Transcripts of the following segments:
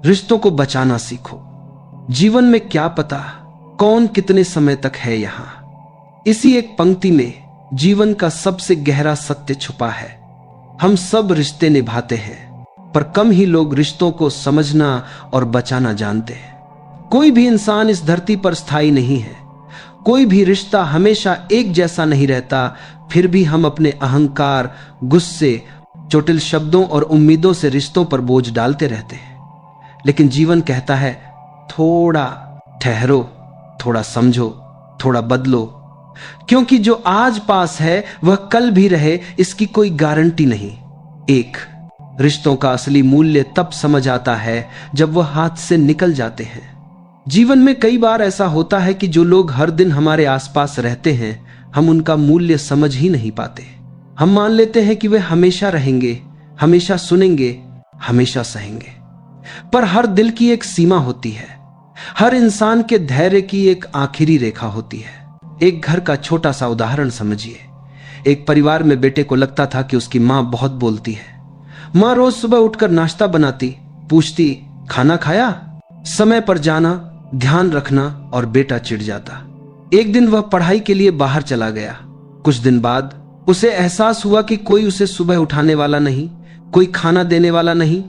रिश्तों को बचाना सीखो। जीवन में क्या पता कौन कितने समय तक है यहां। इसी एक पंक्ति में जीवन का सबसे गहरा सत्य छुपा है। हम सब रिश्ते निभाते हैं, पर कम ही लोग रिश्तों को समझना और बचाना जानते हैं। कोई भी इंसान इस धरती पर स्थायी नहीं है। कोई भी रिश्ता हमेशा एक जैसा नहीं रहता। फिर भी हम अपने अहंकार, गुस्से, चोटिल शब्दों और उम्मीदों से रिश्तों पर बोझ डालते रहते हैं। लेकिन जीवन कहता है, थोड़ा ठहरो, थोड़ा समझो, थोड़ा बदलो, क्योंकि जो आज पास है वह कल भी रहे इसकी कोई गारंटी नहीं। एक रिश्तों का असली मूल्य तब समझ आता है जब वह हाथ से निकल जाते हैं। जीवन में कई बार ऐसा होता है कि जो लोग हर दिन हमारे आसपास रहते हैं, हम उनका मूल्य समझ ही नहीं पाते। हम मान लेते हैं कि वे हमेशा रहेंगे, हमेशा सुनेंगे, हमेशा सहेंगे। पर हर दिल की एक सीमा होती है। हर इंसान के धैर्य की एक आखिरी रेखा होती है। एक घर का छोटा सा उदाहरण समझिए। एक परिवार में बेटे को लगता था कि उसकी माँ बहुत बोलती है। माँ रोज सुबह उठकर नाश्ता बनाती, पूछती, खाना खाया, समय पर जाना, ध्यान रखना, और बेटा चिढ़ जाता। एक दिन वह पढ़ाई के लिए बाहर चला गया। कुछ दिन बाद उसे एहसास हुआ कि कोई उसे सुबह उठाने वाला नहीं, कोई खाना देने वाला नहीं,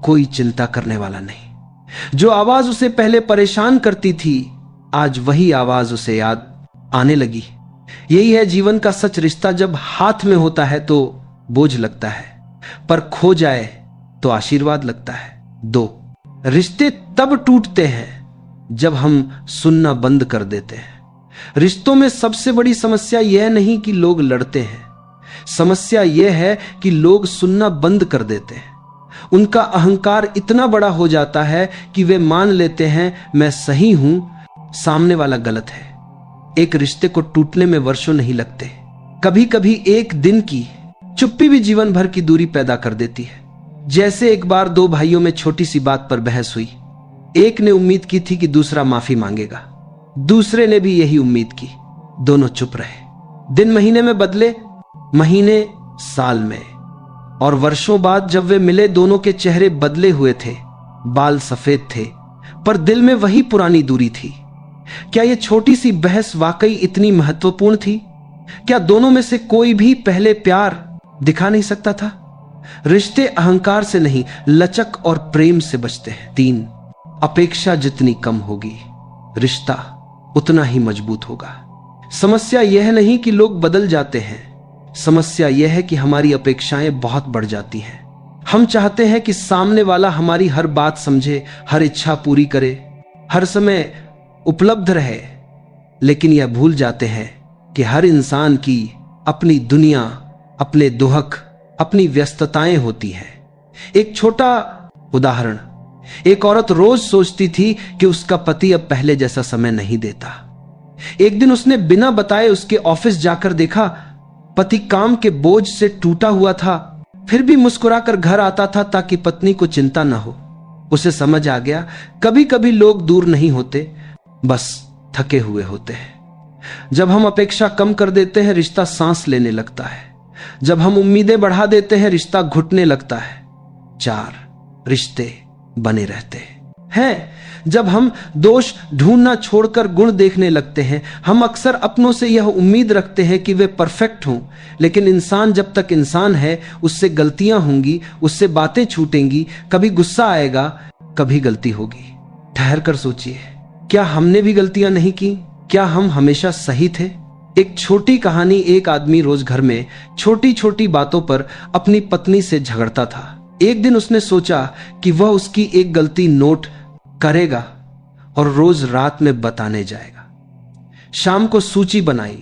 कोई चिंता करने वाला नहीं। जो आवाज उसे पहले परेशान करती थी, आज वही आवाज उसे याद आने लगी। यही है जीवन का सच। रिश्ता जब हाथ में होता है तो बोझ लगता है, पर खो जाए तो आशीर्वाद लगता है। 2 रिश्ते तब टूटते हैं जब हम सुनना बंद कर देते हैं। रिश्तों में सबसे बड़ी समस्या यह नहीं कि लोग लड़ते हैं, समस्या यह है कि लोग सुनना बंद कर देते हैं। उनका अहंकार इतना बड़ा हो जाता है कि वे मान लेते हैं मैं सही हूं, सामने वाला गलत है। एक रिश्ते को टूटने में वर्षों नहीं लगते। कभी कभी एक दिन की चुप्पी भी जीवन भर की दूरी पैदा कर देती है। जैसे एक बार 2 भाइयों में छोटी सी बात पर बहस हुई। एक ने उम्मीद की थी कि दूसरा माफी मांगेगा, दूसरे ने भी यही उम्मीद की। दोनों चुप रहे। दिन महीने में बदले, महीने साल में, और वर्षों बाद जब वे मिले, दोनों के चेहरे बदले हुए थे, बाल सफेद थे, पर दिल में वही पुरानी दूरी थी। क्या यह छोटी सी बहस वाकई इतनी महत्वपूर्ण थी? क्या दोनों में से कोई भी पहले प्यार दिखा नहीं सकता था? रिश्ते अहंकार से नहीं, लचक और प्रेम से बचते हैं। 3 अपेक्षा जितनी कम होगी, रिश्ता उतना ही मजबूत होगा। समस्या यह नहीं कि लोग बदल जाते हैं, समस्या यह है कि हमारी अपेक्षाएं बहुत बढ़ जाती हैं। हम चाहते हैं कि सामने वाला हमारी हर बात समझे, हर इच्छा पूरी करे, हर समय उपलब्ध रहे, लेकिन यह भूल जाते हैं कि हर इंसान की अपनी दुनिया, अपने दुहक, अपनी व्यस्तताएं होती हैं। एक छोटा उदाहरण, एक औरत रोज सोचती थी कि उसका पति अब पहले जैसा समय नहीं देता। एक दिन उसने बिना बताए उसके ऑफिस जाकर देखा, पति काम के बोझ से टूटा हुआ था, फिर भी मुस्कुराकर घर आता था ताकि पत्नी को चिंता न हो। उसे समझ आ गया, कभी कभी लोग दूर नहीं होते, बस थके हुए होते हैं। जब हम अपेक्षा कम कर देते हैं, रिश्ता सांस लेने लगता है। जब हम उम्मीदें बढ़ा देते हैं, रिश्ता घुटने लगता है। 4 रिश्ते बने रहते हैं जब हम दोष ढूंढना छोड़कर गुण देखने लगते हैं। हम अक्सर अपनों से यह उम्मीद रखते हैं कि वे परफेक्ट हों, लेकिन इंसान जब तक इंसान है, उससे गलतियां होंगी, उससे बातें छूटेंगी, कभी गुस्सा आएगा, कभी गलती होगी। ठहर कर सोचिए, क्या हमने भी गलतियां नहीं की? क्या हम हमेशा सही थे? एक छोटी कहानी। एक आदमी रोज घर में छोटी छोटी बातों पर अपनी पत्नी से झगड़ता था। एक दिन उसने सोचा कि वह उसकी एक गलती नोट करेगा और रोज रात में बताने जाएगा। शाम को सूची बनाई।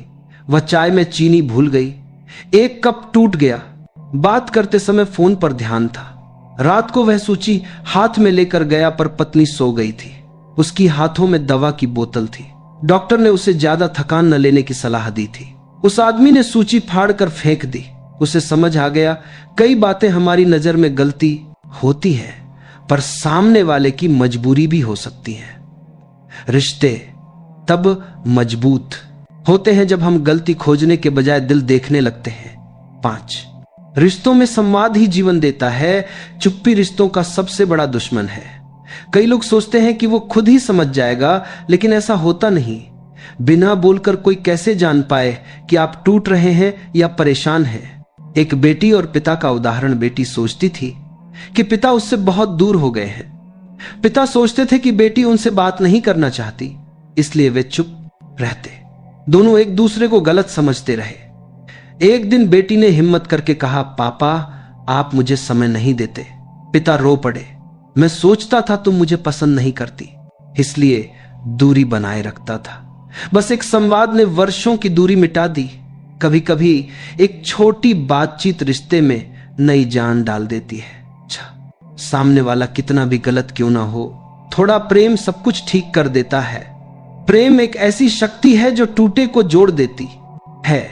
वह चाय में चीनी भूल गई, एक कप टूट गया। बात करते समय फोन पर ध्यान था। रात को वह सूची हाथ में लेकर गया, पर पत्नी सो गई थी। उसकी हाथों में दवा की बोतल थी। डॉक्टर ने उसे ज्यादा थकान न लेने की सलाह दी थी। उस आदमी ने सूची फाड़ कर फेंक दी। उसे समझ आ गया, कई बातें हमारी नजर में गलती होती है, पर सामने वाले की मजबूरी भी हो सकती है। रिश्ते तब मजबूत होते हैं जब हम गलती खोजने के बजाय दिल देखने लगते हैं। 5 रिश्तों में संवाद ही जीवन देता है। चुप्पी रिश्तों का सबसे बड़ा दुश्मन है। कई लोग सोचते हैं कि वो खुद ही समझ जाएगा, लेकिन ऐसा होता नहीं। बिना बोलकर कोई कैसे जान पाए कि आप टूट रहे हैं या परेशान हैं। एक बेटी और पिता का उदाहरण। बेटी सोचती थी कि पिता उससे बहुत दूर हो गए हैं। पिता सोचते थे कि बेटी उनसे बात नहीं करना चाहती, इसलिए वे चुप रहते। दोनों एक दूसरे को गलत समझते रहे। एक दिन बेटी ने हिम्मत करके कहा, पापा आप मुझे समय नहीं देते। पिता रो पड़े। मैं सोचता था तुम मुझे पसंद नहीं करती, इसलिए दूरी बनाए रखता था। बस एक संवाद ने वर्षों की दूरी मिटा दी। कभी कभी एक छोटी बातचीत रिश्ते में नई जान डाल देती है। सामने वाला कितना भी गलत क्यों ना हो, थोड़ा प्रेम सब कुछ ठीक कर देता है। प्रेम एक ऐसी शक्ति है जो टूटे को जोड़ देती है।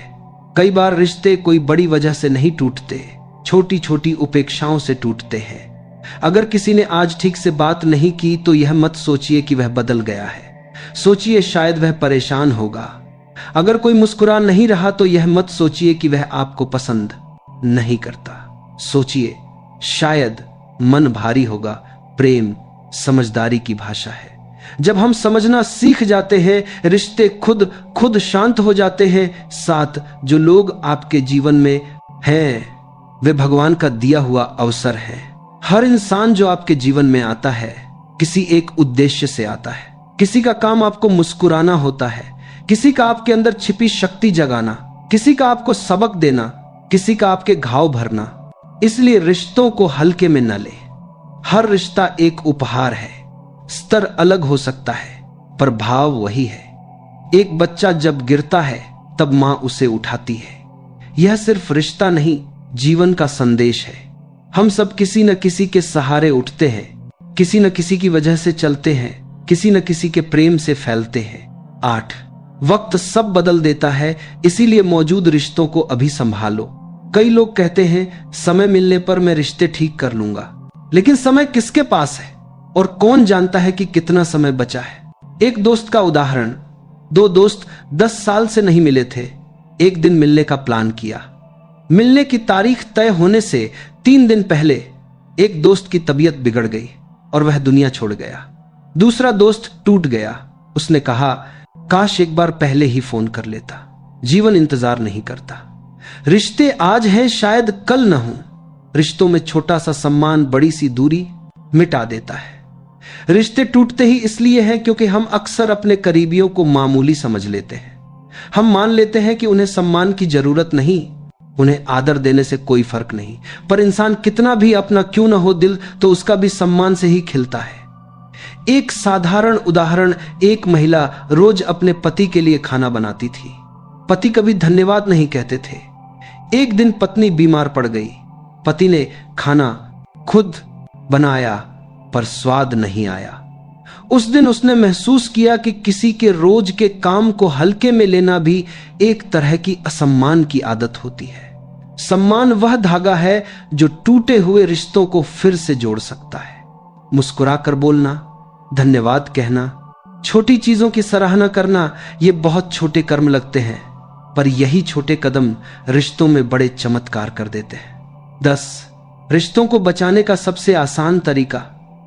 कई बार रिश्ते कोई बड़ी वजह से नहीं टूटते, छोटी छोटी उपेक्षाओं से टूटते हैं। अगर किसी ने आज ठीक से बात नहीं की तो यह मत सोचिए कि वह बदल गया है, सोचिए शायद वह परेशान होगा। अगर कोई मुस्कुरा नहीं रहा तो यह मत सोचिए कि वह आपको पसंद नहीं करता, सोचिए शायद मन भारी होगा। प्रेम समझदारी की भाषा है। जब हम समझना सीख जाते हैं, रिश्ते खुद खुद शांत हो जाते हैं। साथ जो लोग आपके जीवन में हैं वे भगवान का दिया हुआ अवसर है। हर इंसान जो आपके जीवन में आता है किसी एक उद्देश्य से आता है। किसी का काम आपको मुस्कुराना होता है, किसी का आपके अंदर छिपी शक्ति जगाना, किसी का आपको सबक देना, किसी का आपके घाव भरना। इसलिए रिश्तों को हल्के में न ले। हर रिश्ता एक उपहार है। स्तर अलग हो सकता है पर भाव वही है। एक बच्चा जब गिरता है तब मां उसे उठाती है। यह सिर्फ रिश्ता नहीं, जीवन का संदेश है। हम सब किसी न किसी के सहारे उठते हैं, किसी न किसी की वजह से चलते हैं, किसी न किसी के प्रेम से फैलते हैं। 8 वक्त सब बदल देता है, इसीलिए मौजूद रिश्तों को अभी संभालो। कई लोग कहते हैं समय मिलने पर मैं रिश्ते ठीक कर लूंगा, लेकिन समय किसके पास है और कौन जानता है कि कितना समय बचा है। एक दोस्त का उदाहरण। 2 दोस्त 10 साल से नहीं मिले थे। एक दिन मिलने का प्लान किया। मिलने की तारीख तय होने से 3 दिन पहले एक दोस्त की तबीयत बिगड़ गई और वह दुनिया छोड़ गया। दूसरा दोस्त टूट गया। उसने कहा, काश एक बार पहले ही फोन कर लेता। जीवन इंतजार नहीं करता। रिश्ते आज हैं, शायद कल न हो। रिश्तों में छोटा सा सम्मान बड़ी सी दूरी मिटा देता है। रिश्ते टूटते ही इसलिए हैं क्योंकि हम अक्सर अपने करीबियों को मामूली समझ लेते हैं। हम मान लेते हैं कि उन्हें सम्मान की जरूरत नहीं, उन्हें आदर देने से कोई फर्क नहीं। पर इंसान कितना भी अपना क्यों न हो दिल, तो उसका भी सम्मान से ही खिलता है। एक साधारण उदाहरण। एक महिला रोज अपने पति के लिए खाना बनाती थी। पति कभी धन्यवाद नहीं कहते थे। एक दिन पत्नी बीमार पड़ गई। पति ने खाना खुद बनाया पर स्वाद नहीं आया। उस दिन उसने महसूस किया कि किसी के रोज के काम को हल्के में लेना भी एक तरह की असम्मान की आदत होती है। सम्मान वह धागा है जो टूटे हुए रिश्तों को फिर से जोड़ सकता है। मुस्कुराकर बोलना, धन्यवाद कहना, छोटी चीजों की सराहना करना, ये बहुत छोटे कर्म लगते हैं, पर यही छोटे कदम रिश्तों में बड़े चमत्कार कर देते हैं। 10 रिश्तों को बचाने का सबसे आसान तरीका।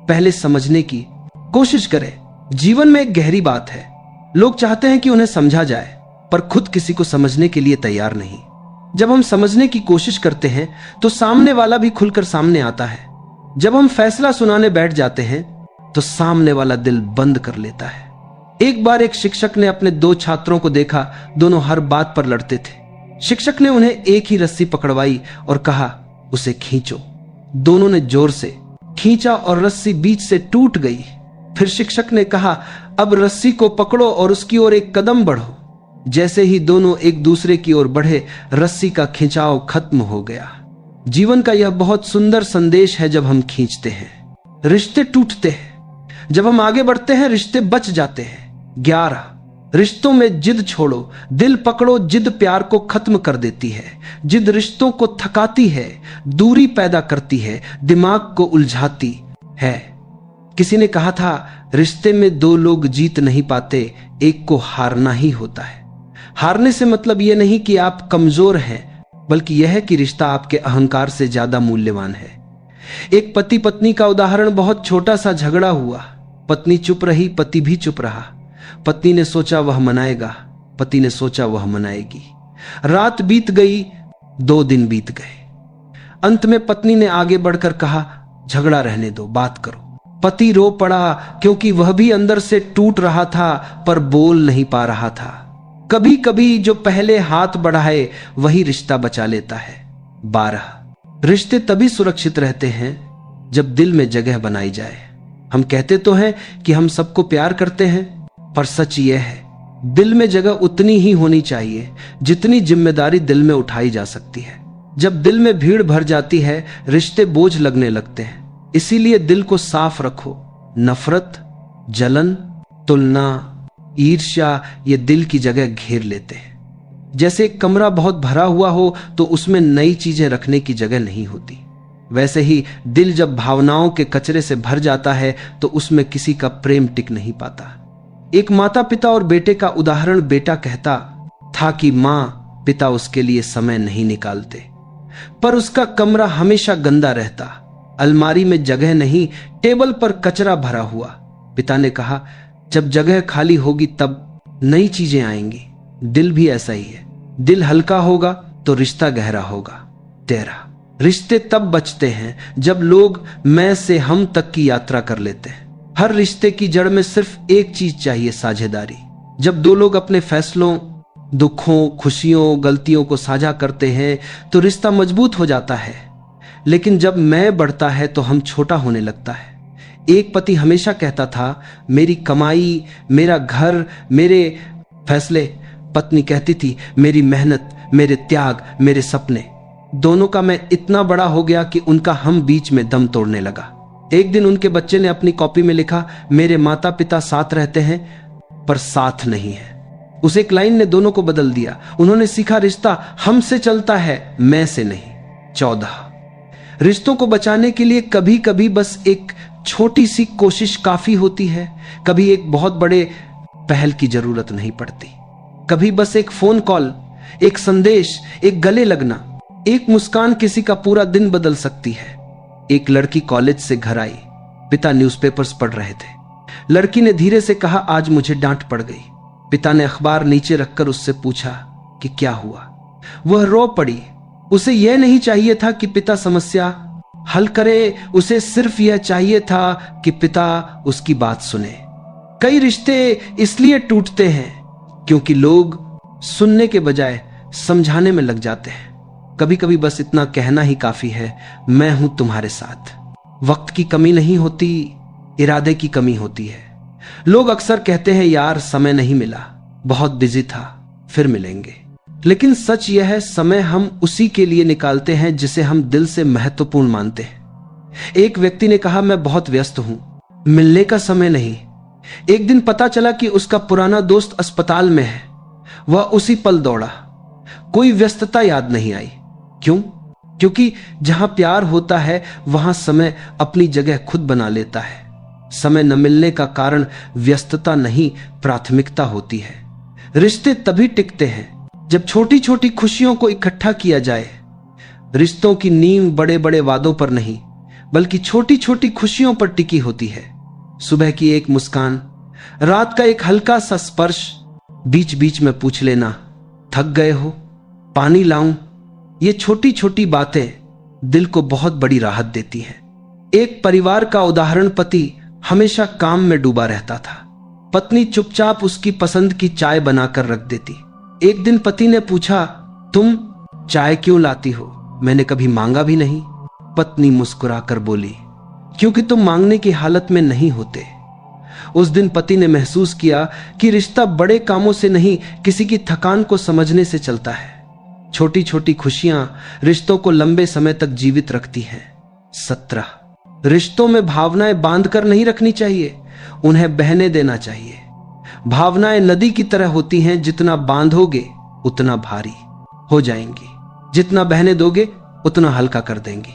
पहले समझने की कोशिश करें। जीवन में एक गहरी बात है। लोग चाहते हैं कि उन्हें समझा जाए, पर खुद किसी को समझने के लिए तैयार नहीं। जब हम समझने की कोशिश करते हैं तो सामने वाला भी खुलकर सामने आता है। जब हम फैसला सुनाने बैठ जाते हैं तो सामने वाला दिल बंद कर लेता है। एक बार एक शिक्षक ने अपने 2 छात्रों को देखा, दोनों हर बात पर लड़ते थे। शिक्षक ने उन्हें एक ही रस्सी पकड़वाई और कहा, उसे खींचो। दोनों ने जोर से खींचा और रस्सी बीच से टूट गई। फिर शिक्षक ने कहा, अब रस्सी को पकड़ो और उसकी ओर एक कदम बढ़ो। जैसे ही दोनों एक दूसरे की ओर बढ़े, रस्सी का खिंचाव खत्म हो गया। जीवन का यह बहुत सुंदर संदेश है। जब हम खींचते हैं, रिश्ते टूटते हैं। जब हम आगे बढ़ते हैं, रिश्ते बच जाते हैं। 11 रिश्तों में जिद छोड़ो, दिल पकड़ो। जिद प्यार को खत्म कर देती है। जिद रिश्तों को थकाती है, दूरी पैदा करती है, दिमाग को उलझाती है। किसी ने कहा था, रिश्ते में 2 लोग जीत नहीं पाते, एक को हारना ही होता है। हारने से मतलब यह नहीं कि आप कमजोर हैं, बल्कि यह है कि रिश्ता आपके अहंकार से ज्यादा मूल्यवान है। एक पति पत्नी का उदाहरण, बहुत छोटा सा झगड़ा हुआ, पत्नी चुप रही, पति भी चुप रहा। पत्नी ने सोचा वह मनाएगा, पति ने सोचा वह मनाएगी। रात बीत गई, 2 दिन बीत गए। अंत में पत्नी ने आगे बढ़कर कहा, झगड़ा रहने दो, बात करो। पति रो पड़ा, क्योंकि वह भी अंदर से टूट रहा था पर बोल नहीं पा रहा था। कभी कभी जो पहले हाथ बढ़ाए वही रिश्ता बचा लेता है। 12 रिश्ते तभी सुरक्षित रहते हैं जब दिल में जगह बनाई जाए। हम कहते तो हैं कि हम सबको प्यार करते हैं, पर सच यह है दिल में जगह उतनी ही होनी चाहिए जितनी जिम्मेदारी दिल में उठाई जा सकती है। जब दिल में भीड़ भर जाती है, रिश्ते बोझ लगने लगते हैं। इसीलिए दिल को साफ रखो। नफरत, जलन, तुलना, ईर्ष्या ये दिल की जगह घेर लेते हैं। जैसे एक कमरा बहुत भरा हुआ हो तो उसमें नई चीजें रखने की जगह नहीं होती, वैसे ही दिल जब भावनाओं के कचरे से भर जाता है तो उसमें किसी का प्रेम टिक नहीं पाता। एक माता पिता और बेटे का उदाहरण। बेटा कहता था कि माँ पिता उसके लिए समय नहीं निकालते, पर उसका कमरा हमेशा गंदा रहता, अलमारी में जगह नहीं, टेबल पर कचरा भरा हुआ। पिता ने कहा, जब जगह खाली होगी तब नई चीजें आएंगी। दिल भी ऐसा ही है, दिल हल्का होगा तो रिश्ता गहरा होगा। 13 रिश्ते तब बचते हैं जब लोग मैं से हम तक की यात्रा कर लेते हैं। हर रिश्ते की जड़ में सिर्फ एक चीज चाहिए, साझेदारी। जब 2 लोग अपने फैसलों, दुखों, खुशियों, गलतियों को साझा करते हैं तो रिश्ता मजबूत हो जाता है। लेकिन जब मैं बढ़ता है तो हम छोटा होने लगता है। एक पति हमेशा कहता था, मेरी कमाई, मेरा घर, मेरे फैसले। पत्नी कहती थी, मेरी मेहनत, मेरे त्याग, मेरे सपने। दोनों का मैं इतना बड़ा हो गया कि उनका हम बीच में दम तोड़ने लगा। एक दिन उनके बच्चे ने अपनी कॉपी में लिखा, मेरे माता पिता साथ रहते हैं पर साथ नहीं है। उस एक लाइन ने दोनों को बदल दिया। उन्होंने सीखा, रिश्ता हमसे चलता है, मैं से नहीं। 14 रिश्तों को बचाने के लिए कभी कभी बस एक छोटी सी कोशिश काफी होती है। कभी एक बहुत बड़े पहल की जरूरत नहीं पड़ती। कभी बस एक फोन कॉल, एक संदेश, एक गले लगना, एक मुस्कान किसी का पूरा दिन बदल सकती है। एक लड़की कॉलेज से घर आई। पिता न्यूज़पेपर्स पढ़ रहे थे। लड़की ने धीरे से कहा, आज मुझे डांट पड़ गई। पिता ने अखबार नीचे रखकर उससे पूछा कि क्या हुआ। वह रो पड़ी। उसे यह नहीं चाहिए था कि पिता समस्या हल करे, उसे सिर्फ यह चाहिए था कि पिता उसकी बात सुने। कई रिश्ते इसलिए टूटते हैं क्योंकि लोग सुनने के बजाय समझाने में लग जाते हैं। कभी कभी बस इतना कहना ही काफी है, मैं हूं तुम्हारे साथ। वक्त की कमी नहीं होती, इरादे की कमी होती है। लोग अक्सर कहते हैं, यार समय नहीं मिला, बहुत बिजी था, फिर मिलेंगे। लेकिन सच यह है, समय हम उसी के लिए निकालते हैं जिसे हम दिल से महत्वपूर्ण मानते हैं। एक व्यक्ति ने कहा, मैं बहुत व्यस्त हूं, मिलने का समय नहीं। एक दिन पता चला कि उसका पुराना दोस्त अस्पताल में है। वह उसी पल दौड़ा। कोई व्यस्तता याद नहीं आई। क्यों? क्योंकि जहां प्यार होता है वहां समय अपनी जगह खुद बना लेता है। समय न मिलने का कारण व्यस्तता नहीं, प्राथमिकता होती है। रिश्ते तभी टिकते हैं जब छोटी छोटी खुशियों को इकट्ठा किया जाए। रिश्तों की नींव बड़े बड़े वादों पर नहीं, बल्कि छोटी छोटी खुशियों पर टिकी होती है। सुबह की एक मुस्कान, रात का एक हल्का सा स्पर्श, बीच बीच में पूछ लेना, थक गए हो, पानी लाऊं। ये छोटी छोटी बातें दिल को बहुत बड़ी राहत देती हैं। एक परिवार का उदाहरण, पति हमेशा काम में डूबा रहता था। पत्नी चुपचाप उसकी पसंद की चाय बनाकर रख देती। एक दिन पति ने पूछा, तुम चाय क्यों लाती हो? मैंने कभी मांगा भी नहीं। पत्नी मुस्कुराकर बोली, क्योंकि तुम मांगने की हालत में नहीं होते। उस दिन पति ने महसूस किया कि रिश्ता बड़े कामों से नहीं, किसी की थकान को समझने से चलता है। छोटी छोटी खुशियां रिश्तों को लंबे समय तक जीवित रखती हैं। 17 रिश्तों में भावनाएं बांधकर नहीं रखनी चाहिए, उन्हें बहने देना चाहिए। भावनाएं नदी की तरह होती हैं, जितना बांधोगे उतना भारी हो जाएंगी, जितना बहने दोगे उतना हल्का कर देंगी।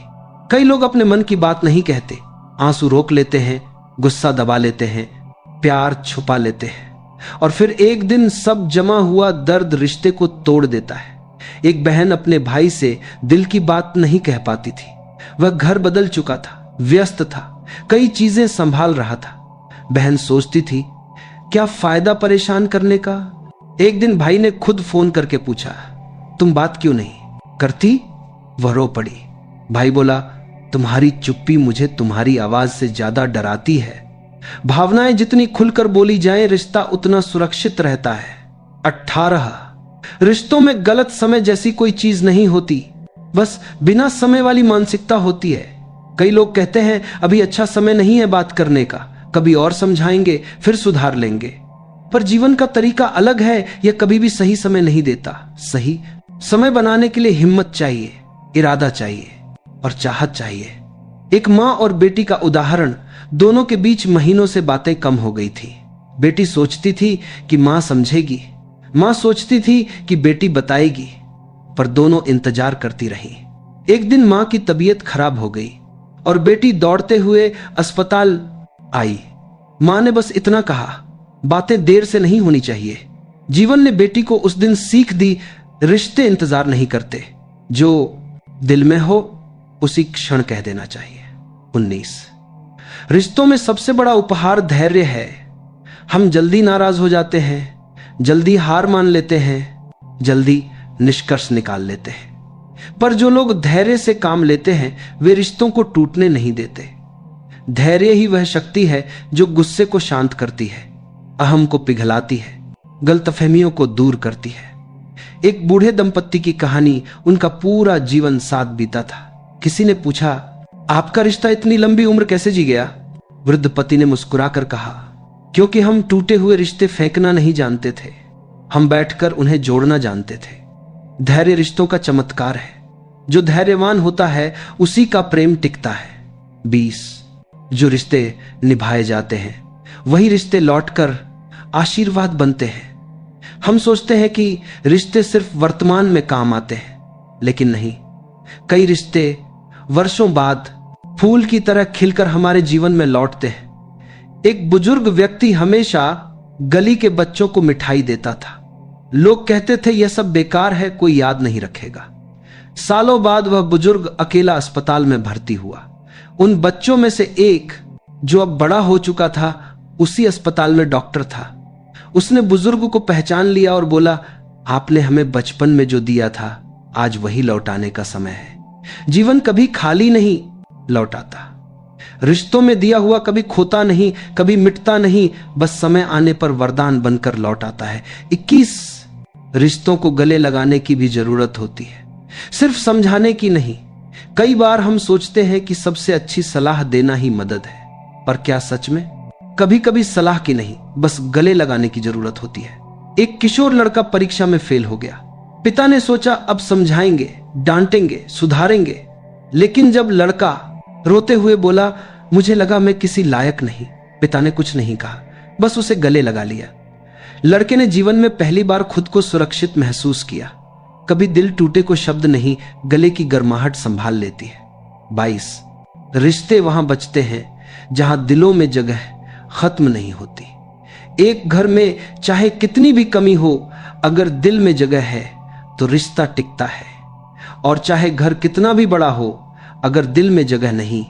कई लोग अपने मन की बात नहीं कहते, आंसू रोक लेते हैं, गुस्सा दबा लेते हैं, प्यार छुपा लेते हैं, और फिर एक दिन सब जमा हुआ दर्द रिश्ते को तोड़ देता है। एक बहन अपने भाई से दिल की बात नहीं कह पाती थी। वह घर बदल चुका था, व्यस्त था, कई चीजें संभाल रहा था। बहन सोचती थी, क्या फायदा परेशान करने का। एक दिन भाई ने खुद फोन करके पूछा, तुम बात क्यों नहीं करती? वह रो पड़ी। भाई बोला, तुम्हारी चुप्पी मुझे तुम्हारी आवाज से ज्यादा डराती है। भावनाएं जितनी खुलकर बोली जाएं, रिश्ता उतना सुरक्षित रहता है। 18 रिश्तों में गलत समय जैसी कोई चीज नहीं होती, बस बिना समय वाली मानसिकता होती है। कई लोग कहते हैं अभी अच्छा समय नहीं है बात करने का, कभी और समझाएंगे, फिर सुधार लेंगे। पर जीवन का तरीका अलग है, यह कभी भी सही समय नहीं देता। सही समय बनाने के लिए हिम्मत चाहिए, इरादा चाहिए और चाहत चाहिए। एक माँ और बेटी का उदाहरण, दोनों के बीच महीनों से बातें कम हो गई थी। बेटी सोचती थी कि माँ समझेगी, माँ सोचती थी कि बेटी बताएगी, पर दोनों इंतजार करती रही। एक दिन माँ की तबीयत खराब हो गई और बेटी दौड़ते हुए अस्पताल आई। माँ ने बस इतना कहा, बातें देर से नहीं होनी चाहिए। जीवन ने बेटी को उस दिन सीख दी, रिश्ते इंतजार नहीं करते, जो दिल में हो उसी क्षण कह देना चाहिए। 19 रिश्तों में सबसे बड़ा उपहार धैर्य है। हम जल्दी नाराज हो जाते हैं, जल्दी हार मान लेते हैं, जल्दी निष्कर्ष निकाल लेते हैं। पर जो लोग धैर्य से काम लेते हैं, वे रिश्तों को टूटने नहीं देते। धैर्य ही वह शक्ति है जो गुस्से को शांत करती है, अहम को पिघलाती है, गलतफहमियों को दूर करती है। एक बूढ़े दंपत्ति की कहानी, उनका पूरा जीवन साथ बीता था। किसी ने पूछा, आपका रिश्ता इतनी लंबी उम्र कैसे जी गया? वृद्ध पति ने मुस्कुराकर कहा, क्योंकि हम टूटे हुए रिश्ते फेंकना नहीं जानते थे, हम बैठकर उन्हें जोड़ना जानते थे। धैर्य रिश्तों का चमत्कार है। जो धैर्यवान होता है उसी का प्रेम टिकता है। 20 जो रिश्ते निभाए जाते हैं वही रिश्ते लौटकर आशीर्वाद बनते हैं। हम सोचते हैं कि रिश्ते सिर्फ वर्तमान में काम आते हैं, लेकिन नहीं। कई रिश्ते वर्षों बाद फूल की तरह खिलकर हमारे जीवन में लौटते हैं। एक बुजुर्ग व्यक्ति हमेशा गली के बच्चों को मिठाई देता था। लोग कहते थे यह सब बेकार है, कोई याद नहीं रखेगा। सालों बाद वह बुजुर्ग अकेला अस्पताल में भर्ती हुआ। उन बच्चों में से एक, जो अब बड़ा हो चुका था, उसी अस्पताल में डॉक्टर था। उसने बुजुर्ग को पहचान लिया और बोला, आपने हमें बचपन में जो दिया था, आज वही लौटाने का समय है। जीवन कभी खाली नहीं लौटाता। रिश्तों में दिया हुआ कभी खोता नहीं, कभी मिटता नहीं, बस समय आने पर वरदान बनकर लौट आता है। 21 रिश्तों को गले लगाने की भी जरूरत होती है, सिर्फ समझाने की नहीं। कई बार हम सोचते हैं कि सबसे अच्छी सलाह देना ही मदद है, पर क्या सच में? कभी कभी सलाह की नहीं, बस गले लगाने की जरूरत होती है। एक किशोर लड़का परीक्षा में फेल हो गया। पिता ने सोचा अब समझाएंगे, डांटेंगे, सुधारेंगे। लेकिन जब लड़का रोते हुए बोला, मुझे लगा मैं किसी लायक नहीं, पिता ने कुछ नहीं कहा, बस उसे गले लगा लिया। लड़के ने जीवन में पहली बार खुद को सुरक्षित महसूस किया। कभी दिल टूटे को शब्द नहीं, गले की गर्माहट संभाल लेती है। 22 रिश्ते वहां बचते हैं जहां दिलों में जगह खत्म नहीं होती। एक घर में चाहे कितनी भी कमी हो, अगर दिल में जगह है तो रिश्ता टिकता है। और चाहे घर कितना भी बड़ा हो, अगर दिल में जगह नहीं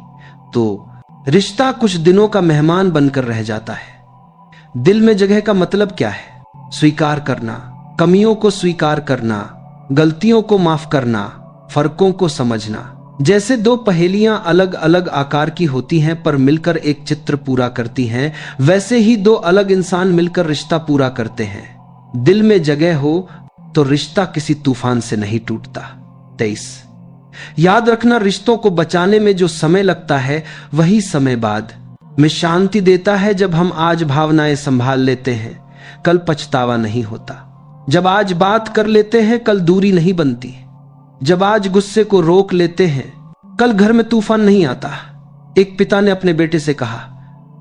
तो रिश्ता कुछ दिनों का मेहमान बनकर रह जाता है। दिल में जगह का मतलब क्या है? स्वीकार करना, कमियों को स्वीकार करना, गलतियों को माफ करना, फर्कों को समझना। जैसे दो पहेलियां अलग अलग आकार की होती हैं पर मिलकर एक चित्र पूरा करती हैं, वैसे ही दो अलग इंसान मिलकर रिश्ता पूरा करते हैं। दिल में जगह हो तो रिश्ता किसी तूफान से नहीं टूटता। 23 याद रखना, रिश्तों को बचाने में जो समय लगता है वही समय बाद में शांति देता है। जब हम आज भावनाएं संभाल लेते हैं, कल पछतावा नहीं होता। जब आज बात कर लेते हैं, कल दूरी नहीं बनती। जब आज गुस्से को रोक लेते हैं, कल घर में तूफान नहीं आता। एक पिता ने अपने बेटे से कहा,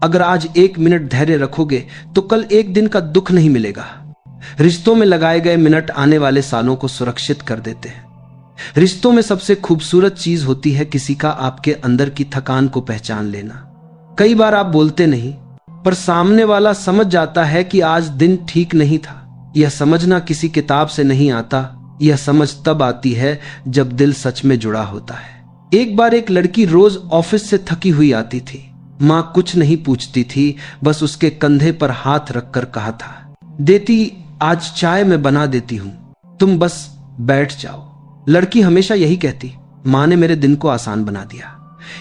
अगर आज 1 मिनट धैर्य रखोगे तो कल 1 दिन का दुख नहीं मिलेगा। रिश्तों में लगाए गए मिनट आने वाले सालों को सुरक्षित कर देते हैं। रिश्तों में सबसे खूबसूरत चीज होती है किसी का आपके अंदर की थकान को पहचान लेना। कई बार आप बोलते नहीं, पर सामने वाला समझ जाता है कि आज दिन ठीक नहीं था। यह समझना किसी किताब से नहीं आता, यह समझ तब आती है जब दिल सच में जुड़ा होता है। एक बार एक लड़की रोज ऑफिस से थकी हुई आती थी। मां कुछ नहीं पूछती थी, बस उसके कंधे पर हाथ रखकर कहा था, देती आज चाय मैं बना देती हूं, तुम बस बैठ जाओ। लड़की हमेशा यही कहती, मां ने मेरे दिन को आसान बना दिया।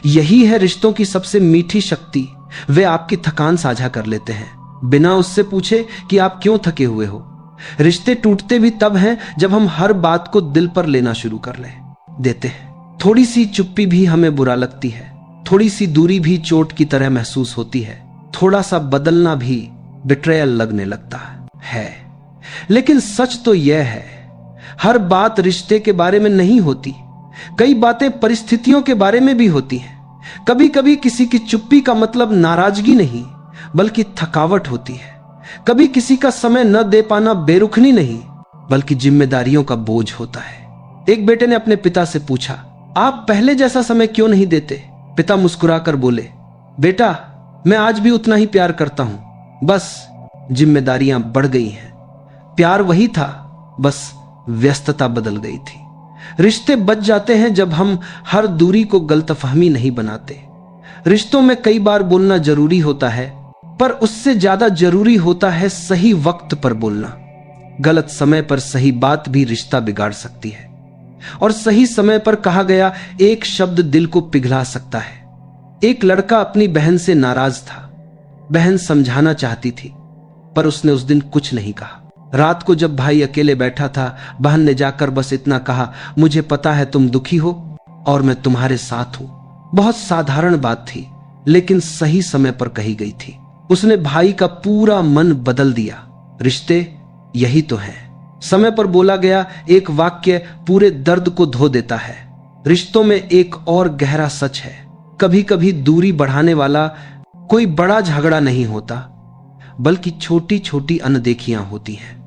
यही है रिश्तों की सबसे मीठी शक्ति। वे आपकी थकान साझा कर लेते हैं, बिना उससे पूछे कि आप क्यों थके हुए हो। रिश्ते टूटते भी तब हैं जब हम हर बात को दिल पर लेना शुरू कर देते हैं। थोड़ी सी चुप्पी भी हमें बुरा लगती है, थोड़ी सी दूरी भी चोट की तरह महसूस होती है, थोड़ा सा बदलना भी बिट्रेयल लगने लगता है। लेकिन सच तो यह है, हर बात रिश्ते के बारे में नहीं होती। कई बातें परिस्थितियों के बारे में भी होती हैं। कभी कभी किसी की चुप्पी का मतलब नाराजगी नहीं, बल्कि थकावट होती है। कभी किसी का समय न दे पाना बेरुखनी नहीं, बल्कि जिम्मेदारियों का बोझ होता है। एक बेटे ने अपने पिता से पूछा, आप पहले जैसा समय क्यों नहीं देते? पिता मुस्कुराकर बोले, बेटा मैं आज भी उतना ही प्यार करता हूं, बस जिम्मेदारियां बढ़ गई हैं। प्यार वही था, बस व्यस्तता बदल गई थी। रिश्ते बच जाते हैं जब हम हर दूरी को गलतफहमी नहीं बनाते। रिश्तों में कई बार बोलना जरूरी होता है, पर उससे ज्यादा जरूरी होता है सही वक्त पर बोलना। गलत समय पर सही बात भी रिश्ता बिगाड़ सकती है, और सही समय पर कहा गया एक शब्द दिल को पिघला सकता है। एक लड़का अपनी बहन से नाराज था। बहन समझाना चाहती थी, पर उसने उस दिन कुछ नहीं कहा। रात को जब भाई अकेले बैठा था, बहन ने जाकर बस इतना कहा, मुझे पता है तुम दुखी हो और मैं तुम्हारे साथ हूं। बहुत साधारण बात थी, लेकिन सही समय पर कही गई थी। उसने भाई का पूरा मन बदल दिया। रिश्ते यही तो है, समय पर बोला गया एक वाक्य पूरे दर्द को धो देता है। रिश्तों में एक और गहरा सच है, कभी कभी दूरी बढ़ाने वाला कोई बड़ा झगड़ा नहीं होता, बल्कि छोटी छोटी अनदेखियां होती हैं।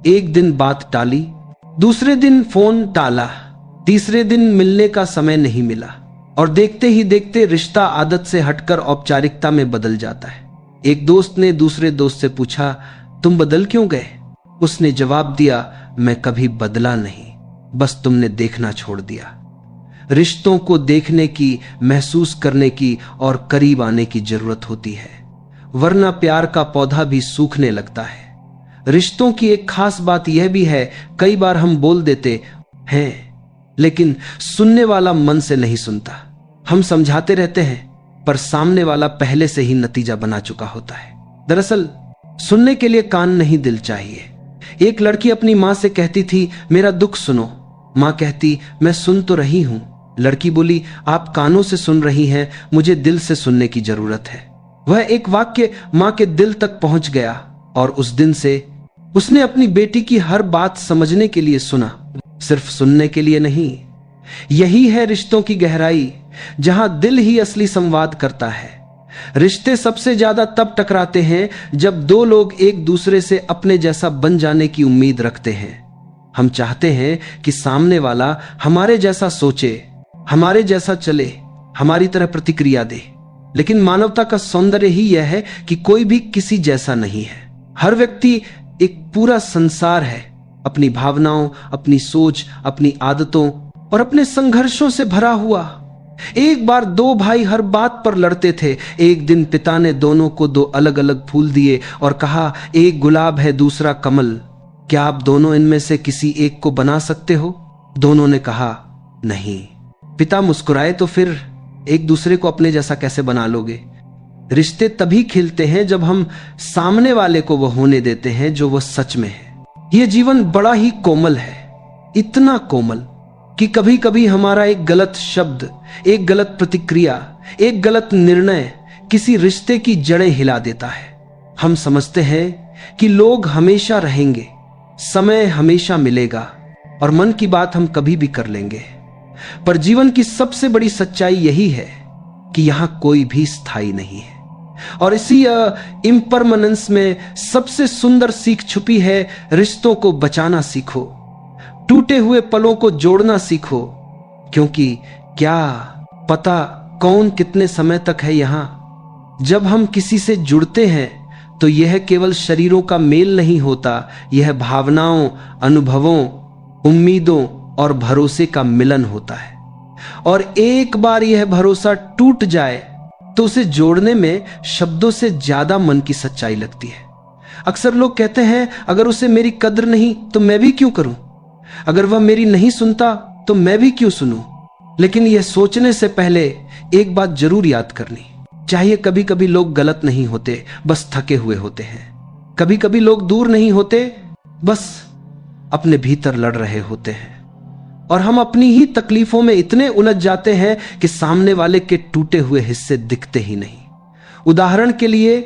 एक दिन बात टाली, दूसरे दिन फोन टाला, तीसरे दिन मिलने का समय नहीं मिला, और देखते ही देखते रिश्ता आदत से हटकर औपचारिकता में बदल जाता है। एक दोस्त ने दूसरे दोस्त से पूछा, तुम बदल क्यों गए? उसने जवाब दिया, मैं कभी बदला नहीं, बस तुमने देखना छोड़ दिया। रिश्तों को देखने की, महसूस करने की और करीब आने की जरूरत होती है, वरना प्यार का पौधा भी सूखने लगता है। रिश्तों की एक खास बात यह भी है, कई बार हम बोल देते हैं, लेकिन सुनने वाला मन से नहीं सुनता। हम समझाते रहते हैं, पर सामने वाला पहले से ही नतीजा बना चुका होता है। दरअसल सुनने के लिए कान नहीं दिल चाहिए। एक लड़की अपनी मां से कहती थी, मेरा दुख सुनो। मां कहती, मैं सुन तो रही हूं। लड़की बोली, आप कानों से सुन रही हैं, मुझे दिल से सुनने की जरूरत है। वह एक वाक्य मां के दिल तक पहुंच गया, और उस दिन से उसने अपनी बेटी की हर बात समझने के लिए सुना, सिर्फ सुनने के लिए नहीं। यही है रिश्तों की गहराई, जहां दिल ही असली संवाद करता है। रिश्ते सबसे ज्यादा तब टकराते हैं जब दो लोग एक दूसरे से अपने जैसा बन जाने की उम्मीद रखते हैं। हम चाहते हैं कि सामने वाला हमारे जैसा सोचे, हमारे जैसा चले, हमारी तरह प्रतिक्रिया दे। लेकिन मानवता का सौंदर्य ही यह है कि कोई भी किसी जैसा नहीं है। हर व्यक्ति एक पूरा संसार है, अपनी भावनाओं, अपनी सोच, अपनी आदतों और अपने संघर्षों से भरा हुआ। एक बार दो भाई हर बात पर लड़ते थे। एक दिन पिता ने दोनों को दो अलग अलग फूल दिए और कहा, एक गुलाब है, दूसरा कमल, क्या आप दोनों इनमें से किसी एक को बना सकते हो? दोनों ने कहा, नहीं। पिता मुस्कुराए, तो फिर एक दूसरे को अपने जैसा कैसे बना लोगे? रिश्ते तभी खिलते हैं जब हम सामने वाले को वो होने देते हैं जो वो सच में है। ये जीवन बड़ा ही कोमल है, इतना कोमल कि कभी कभी हमारा एक गलत शब्द, एक गलत प्रतिक्रिया, एक गलत निर्णय किसी रिश्ते की जड़ें हिला देता है। हम समझते हैं कि लोग हमेशा रहेंगे, समय हमेशा मिलेगा और मन की बात हम कभी भी कर लेंगे, पर जीवन की सबसे बड़ी सच्चाई यही है कि यहां कोई भी स्थायी नहीं है। और इसी इम्परमानेंस में सबसे सुंदर सीख छुपी है। रिश्तों को बचाना सीखो, टूटे हुए पलों को जोड़ना सीखो, क्योंकि क्या पता कौन कितने समय तक है यहां। जब हम किसी से जुड़ते हैं तो यह केवल शरीरों का मेल नहीं होता, यह भावनाओं, अनुभवों, उम्मीदों और भरोसे का मिलन होता है। और एक बार यह भरोसा टूट जाए तो उसे जोड़ने में शब्दों से ज्यादा मन की सच्चाई लगती है। अक्सर लोग कहते हैं, अगर उसे मेरी कद्र नहीं तो मैं भी क्यों करूं, अगर वह मेरी नहीं सुनता तो मैं भी क्यों सुनूं। लेकिन यह सोचने से पहले एक बात जरूर याद करनी चाहिए, कभी कभी लोग गलत नहीं होते, बस थके हुए होते हैं। कभी कभी लोग दूर नहीं होते, बस अपने भीतर लड़ रहे होते हैं। और हम अपनी ही तकलीफों में इतने उलझ जाते हैं कि सामने वाले के टूटे हुए हिस्से दिखते ही नहीं। उदाहरण के लिए,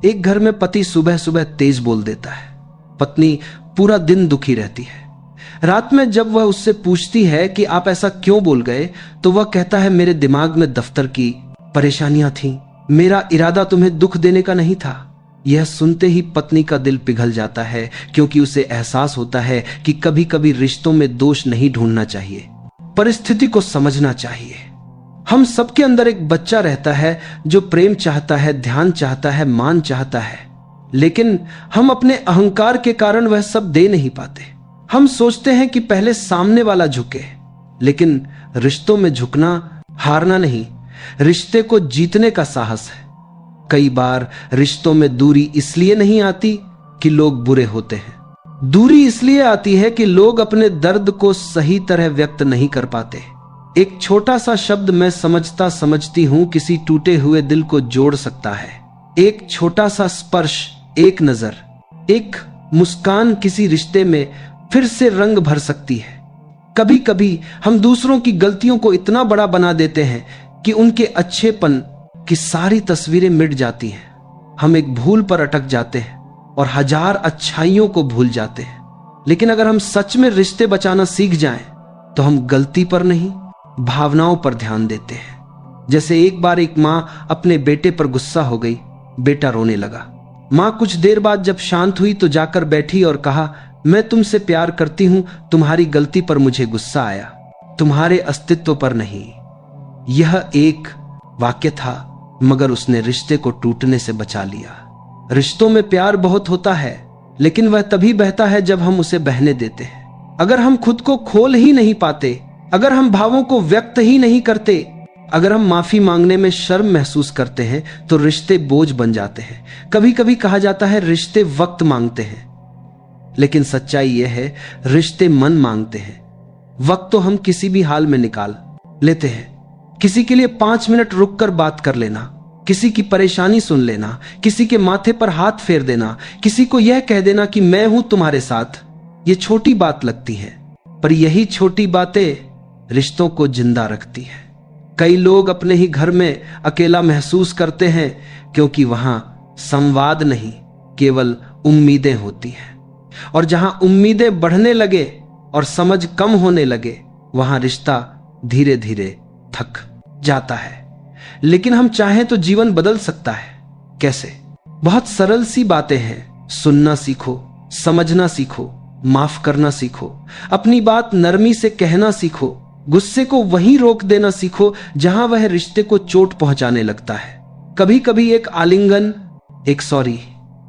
एक घर में पति सुबह सुबह तेज बोल देता है, पत्नी पूरा दिन दुखी रहती है। रात में जब वह उससे पूछती है कि आप ऐसा क्यों बोल गए, तो वह कहता है, मेरे दिमाग में दफ्तर की परेशानियां थीं, मेरा इरादा तुम्हें दुख देने का नहीं था। यह सुनते ही पत्नी का दिल पिघल जाता है, क्योंकि उसे एहसास होता है कि कभी कभी रिश्तों में दोष नहीं ढूंढना चाहिए, परिस्थिति को समझना चाहिए। हम सबके अंदर एक बच्चा रहता है जो प्रेम चाहता है, ध्यान चाहता है, मान चाहता है, लेकिन हम अपने अहंकार के कारण वह सब दे नहीं पाते। हम सोचते हैं कि पहले सामने वाला झुके, लेकिन रिश्तों में झुकना हारना नहीं, रिश्ते को जीतने का साहस है। कई बार रिश्तों में दूरी इसलिए नहीं आती कि लोग बुरे होते हैं, दूरी इसलिए आती है कि लोग अपने दर्द को सही तरह व्यक्त नहीं कर पाते। एक छोटा सा शब्द मैं समझती हूं किसी टूटे हुए दिल को जोड़ सकता है। एक छोटा सा स्पर्श, एक नजर, एक मुस्कान किसी रिश्ते में फिर से रंग भर सकती है। कभी कभी हम दूसरों की गलतियों को इतना बड़ा बना देते हैं कि उनके अच्छेपन की सारी तस्वीरें मिट जाती हैं। हम एक भूल पर अटक जाते हैं और हजार अच्छाइयों को भूल जाते हैं। लेकिन अगर हम सच में रिश्ते बचाना सीख जाएं, तो हम गलती पर नहीं, भावनाओं पर ध्यान देते हैं। जैसे एक बार एक मां अपने बेटे पर गुस्सा हो गई, बेटा रोने लगा। मां कुछ देर बाद जब शांत हुई तो जाकर बैठी और कहा, मैं तुमसे प्यार करती हूं, तुम्हारी गलती पर मुझे गुस्सा आया, तुम्हारे अस्तित्व पर नहीं। यह एक वाक्य था, मगर उसने रिश्ते को टूटने से बचा लिया। रिश्तों में प्यार बहुत होता है, लेकिन वह तभी बहता है जब हम उसे बहने देते हैं। अगर हम खुद को खोल ही नहीं पाते, अगर हम भावों को व्यक्त ही नहीं करते, अगर हम माफी मांगने में शर्म महसूस करते हैं, तो रिश्ते बोझ बन जाते हैं। कभी कभी कहा जाता है रिश्ते वक्त मांगते हैं, लेकिन सच्चाई यह है रिश्ते मन मांगते हैं। वक्त तो हम किसी भी हाल में निकाल लेते हैं, किसी के लिए 5 मिनट रुककर बात कर लेना, किसी की परेशानी सुन लेना, किसी के माथे पर हाथ फेर देना, किसी को यह कह देना कि मैं हूं तुम्हारे साथ। ये छोटी बात लगती है, पर यही छोटी बातें रिश्तों को जिंदा रखती हैं। कई लोग अपने ही घर में अकेला महसूस करते हैं, क्योंकि वहां संवाद नहीं, केवल उम्मीदें होती हैं। और जहां उम्मीदें बढ़ने लगे और समझ कम होने लगे, वहां रिश्ता धीरे धीरे थक जाता है। लेकिन हम चाहें तो जीवन बदल सकता है। कैसे? बहुत सरल सी बातें हैं। सुनना सीखो, समझना सीखो, माफ करना सीखो, अपनी बात नरमी से कहना सीखो, गुस्से को वहीं रोक देना सीखो जहां वह रिश्ते को चोट पहुंचाने लगता है। कभी कभी एक आलिंगन, एक सॉरी,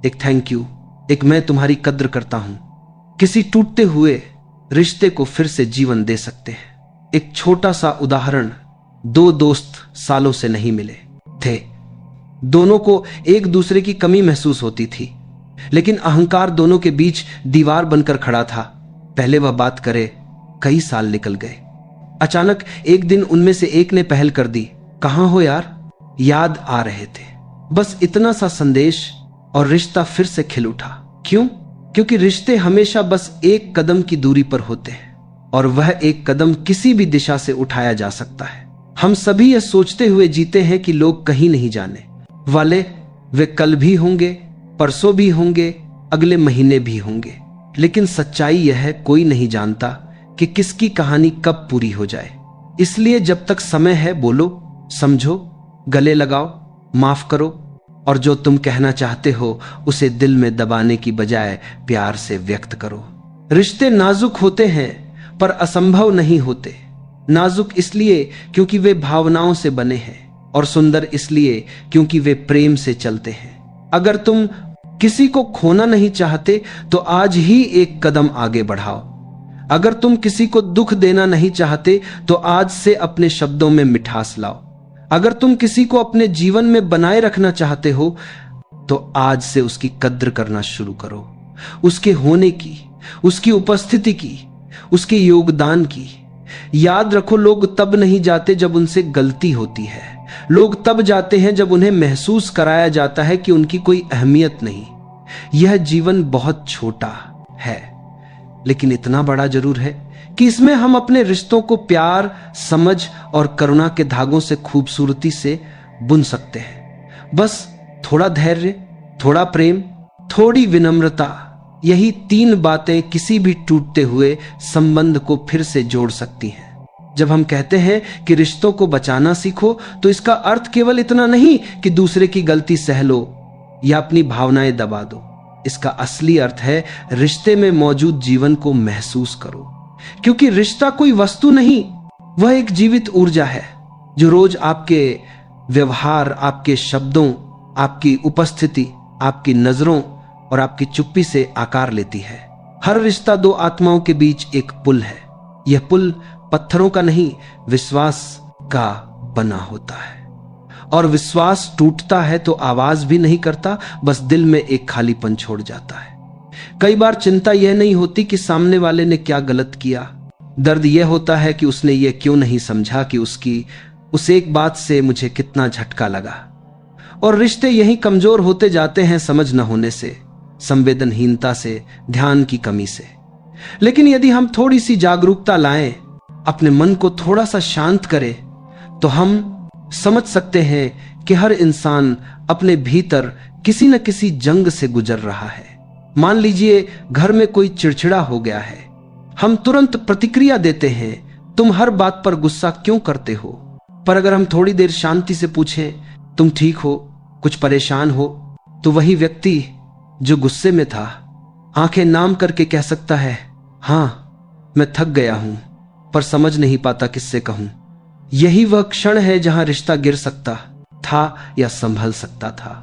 एक थैंक यू, एक मैं तुम्हारी कद्र करता हूं, किसी टूटते हुए रिश्ते को फिर से जीवन दे सकते हैं। एक छोटा सा उदाहरण, 2 दोस्त सालों से नहीं मिले थे। दोनों को एक दूसरे की कमी महसूस होती थी, लेकिन अहंकार दोनों के बीच दीवार बनकर खड़ा था। पहले वह बात करे, कई साल निकल गए। अचानक एक दिन उनमें से एक ने पहल कर दी, कहां हो यार, याद आ रहे थे। बस इतना सा संदेश और रिश्ता फिर से खिल उठा। क्यों? क्योंकि रिश्ते हमेशा बस एक कदम की दूरी पर होते हैं, और वह एक कदम किसी भी दिशा से उठाया जा सकता है। हम सभी यह सोचते हुए जीते हैं कि लोग कहीं नहीं जाने वाले, वे कल भी होंगे, परसों भी होंगे, अगले महीने भी होंगे। लेकिन सच्चाई यह है, कोई नहीं जानता कि किसकी कहानी कब पूरी हो जाए। इसलिए जब तक समय है, बोलो, समझो, गले लगाओ, माफ करो, और जो तुम कहना चाहते हो उसे दिल में दबाने की बजाय प्यार से व्यक्त करो। रिश्ते नाजुक होते हैं, पर असंभव नहीं होते। नाजुक इसलिए क्योंकि वे भावनाओं से बने हैं, और सुंदर इसलिए क्योंकि वे प्रेम से चलते हैं। अगर तुम किसी को खोना नहीं चाहते, तो आज ही एक कदम आगे बढ़ाओ। अगर तुम किसी को दुख देना नहीं चाहते तो आज से अपने शब्दों में मिठास लाओ। अगर तुम किसी को अपने जीवन में बनाए रखना चाहते हो तो आज से उसकी कद्र करना शुरू करो, उसके होने की, उसकी उपस्थिति की, उसके योगदान की। याद रखो, लोग तब नहीं जाते जब उनसे गलती होती है, लोग तब जाते हैं जब उन्हें महसूस कराया जाता है कि उनकी कोई अहमियत नहीं। यह जीवन बहुत छोटा है लेकिन इतना बड़ा जरूर है कि इसमें हम अपने रिश्तों को प्यार, समझ और करुणा के धागों से खूबसूरती से बुन सकते हैं। बस थोड़ा धैर्य, थोड़ा प्रेम, थोड़ी विनम्रता, यही 3 बातें किसी भी टूटते हुए संबंध को फिर से जोड़ सकती हैं। जब हम कहते हैं कि रिश्तों को बचाना सीखो तो इसका अर्थ केवल इतना नहीं कि दूसरे की गलती सह लो या अपनी भावनाएं दबा दो। इसका असली अर्थ है रिश्ते में मौजूद जीवन को महसूस करो, क्योंकि रिश्ता कोई वस्तु नहीं, वह एक जीवित ऊर्जा है जो रोज आपके व्यवहार, आपके शब्दों, आपकी उपस्थिति, आपकी नजरों और आपकी चुप्पी से आकार लेती है। हर रिश्ता 2 आत्माओं के बीच एक पुल है। यह पुल पत्थरों का नहीं, विश्वास का बना होता है। और विश्वास टूटता है तो आवाज भी नहीं करता, बस दिल में एक खालीपन छोड़ जाता है। कई बार चिंता यह नहीं होती कि सामने वाले ने क्या गलत किया, दर्द यह होता है कि उसने यह क्यों नहीं समझा कि उसकी उस एक बात से मुझे कितना झटका लगा। और रिश्ते यही कमजोर होते जाते हैं, समझ न होने से, संवेदनहीनता से, ध्यान की कमी से। लेकिन यदि हम थोड़ी सी जागरूकता लाएं, अपने मन को थोड़ा सा शांत करें, तो हम समझ सकते हैं कि हर इंसान अपने भीतर किसी न किसी जंग से गुजर रहा है। मान लीजिए घर में कोई चिड़चिड़ा हो गया है, हम तुरंत प्रतिक्रिया देते हैं, तुम हर बात पर गुस्सा क्यों करते हो? पर अगर हम थोड़ी देर शांति से पूछें, तुम ठीक हो, कुछ परेशान हो, तो वही व्यक्ति जो गुस्से में था आंखें नाम करके कह सकता है, हाँ मैं थक गया हूं पर समझ नहीं पाता किससे कहूं। यही वह क्षण है जहां रिश्ता गिर सकता था या संभल सकता था।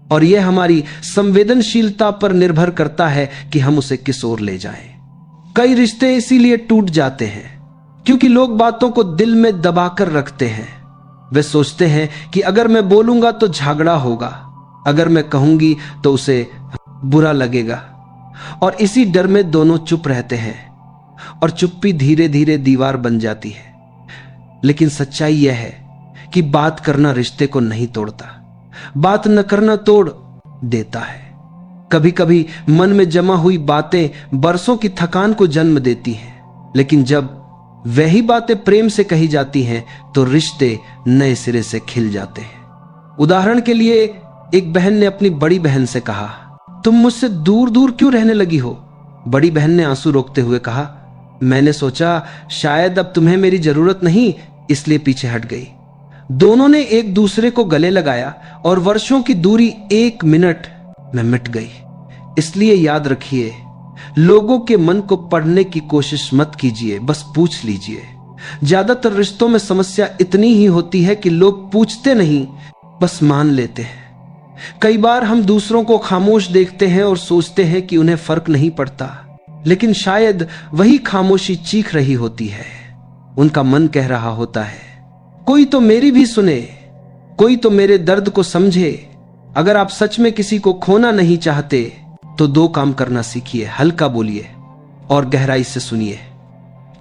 और यह हमारी संवेदनशीलता पर निर्भर करता है कि हम उसे किस ओर ले जाएं। कई रिश्ते इसीलिए टूट जाते हैं क्योंकि लोग बातों को दिल में दबाकर रखते हैं। वे सोचते हैं कि अगर मैं बोलूंगा तो झगड़ा होगा, अगर मैं कहूंगी तो उसे बुरा लगेगा, और इसी डर में दोनों चुप रहते हैं और चुप्पी धीरे धीरे दीवार बन जाती है। लेकिन सच्चाई यह है कि बात करना रिश्ते को नहीं तोड़ता, बात न करना तोड़ देता है। कभी कभी मन में जमा हुई बातें बरसों की थकान को जन्म देती हैं, लेकिन जब वही बातें प्रेम से कही जाती हैं तो रिश्ते नए सिरे से खिल जाते हैं। उदाहरण के लिए एक बहन ने अपनी बड़ी बहन से कहा, तुम मुझसे दूर दूर क्यों रहने लगी हो? बड़ी बहन ने आंसू रोकते हुए कहा, मैंने सोचा शायद अब तुम्हें मेरी जरूरत नहीं, इसलिए पीछे हट गई। दोनों ने एक दूसरे को गले लगाया और वर्षों की दूरी 1 मिनट में मिट गई। इसलिए याद रखिए, लोगों के मन को पढ़ने की कोशिश मत कीजिए, बस पूछ लीजिए। ज्यादातर रिश्तों में समस्या इतनी ही होती है कि लोग पूछते नहीं, बस मान लेते हैं। कई बार हम दूसरों को खामोश देखते हैं और सोचते हैं कि उन्हें फर्क नहीं पड़ता, लेकिन शायद वही खामोशी चीख रही होती है। उनका मन कह रहा होता है, कोई तो मेरी भी सुने, कोई तो मेरे दर्द को समझे। अगर आप सच में किसी को खोना नहीं चाहते तो 2 काम करना सीखिए, हल्का बोलिए और गहराई से सुनिए,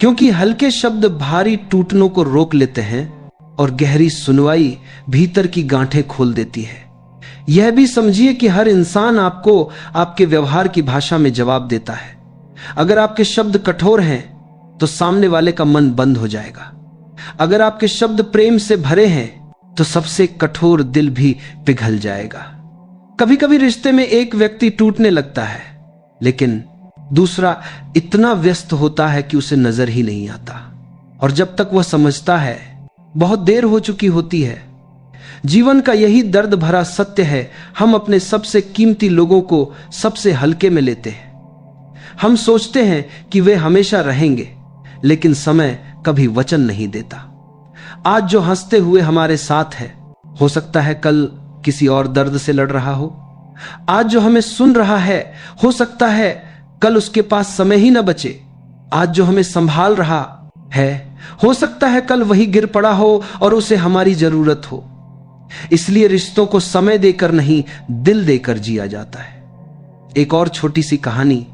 क्योंकि हल्के शब्द भारी टूटनों को रोक लेते हैं और गहरी सुनवाई भीतर की गांठें खोल देती है। यह भी समझिए कि हर इंसान आपको आपके व्यवहार की भाषा में जवाब देता है। अगर आपके शब्द कठोर हैं तो सामने वाले का मन बंद हो जाएगा। अगर आपके शब्द प्रेम से भरे हैं तो सबसे कठोर दिल भी पिघल जाएगा। कभी कभी रिश्ते में एक व्यक्ति टूटने लगता है, लेकिन दूसरा इतना व्यस्त होता है कि उसे नजर ही नहीं आता, और जब तक वह समझता है बहुत देर हो चुकी होती है। जीवन का यही दर्द भरा सत्य है, हम अपने सबसे कीमती लोगों को सबसे हल्के में लेते हैं। हम सोचते हैं कि वे हमेशा रहेंगे, लेकिन समय कभी वचन नहीं देता। आज जो हंसते हुए हमारे साथ है, हो सकता है कल किसी और दर्द से लड़ रहा हो। आज जो हमें सुन रहा है, हो सकता है कल उसके पास समय ही न बचे। आज जो हमें संभाल रहा है, हो सकता है कल वही गिर पड़ा हो और उसे हमारी जरूरत हो। इसलिए रिश्तों को समय देकर नहीं, दिल देकर जिया जाता है। एक और छोटी सी कहानी।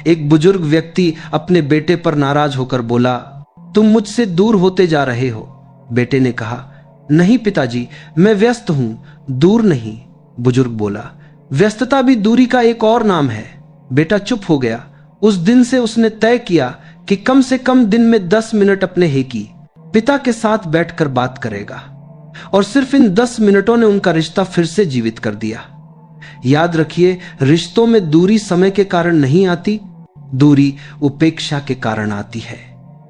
एक बुजुर्ग व्यक्ति अपने बेटे पर नाराज होकर बोला, तुम मुझसे दूर होते जा रहे हो। बेटे ने कहा, नहीं पिताजी, मैं व्यस्त हूं, दूर नहीं। बुजुर्ग बोला, व्यस्तता भी दूरी का एक और नाम है। बेटा चुप हो गया। उस दिन से उसने तय किया कि कम से कम दिन में 10 मिनट अपने हेकी पिता के साथ बैठकर बात करेगा। और सिर्फ इन 10 मिनटों ने उनका रिश्ता फिर से जीवित कर दिया। याद रखिए, रिश्तों में दूरी समय के कारण नहीं आती, दूरी उपेक्षा के कारण आती है।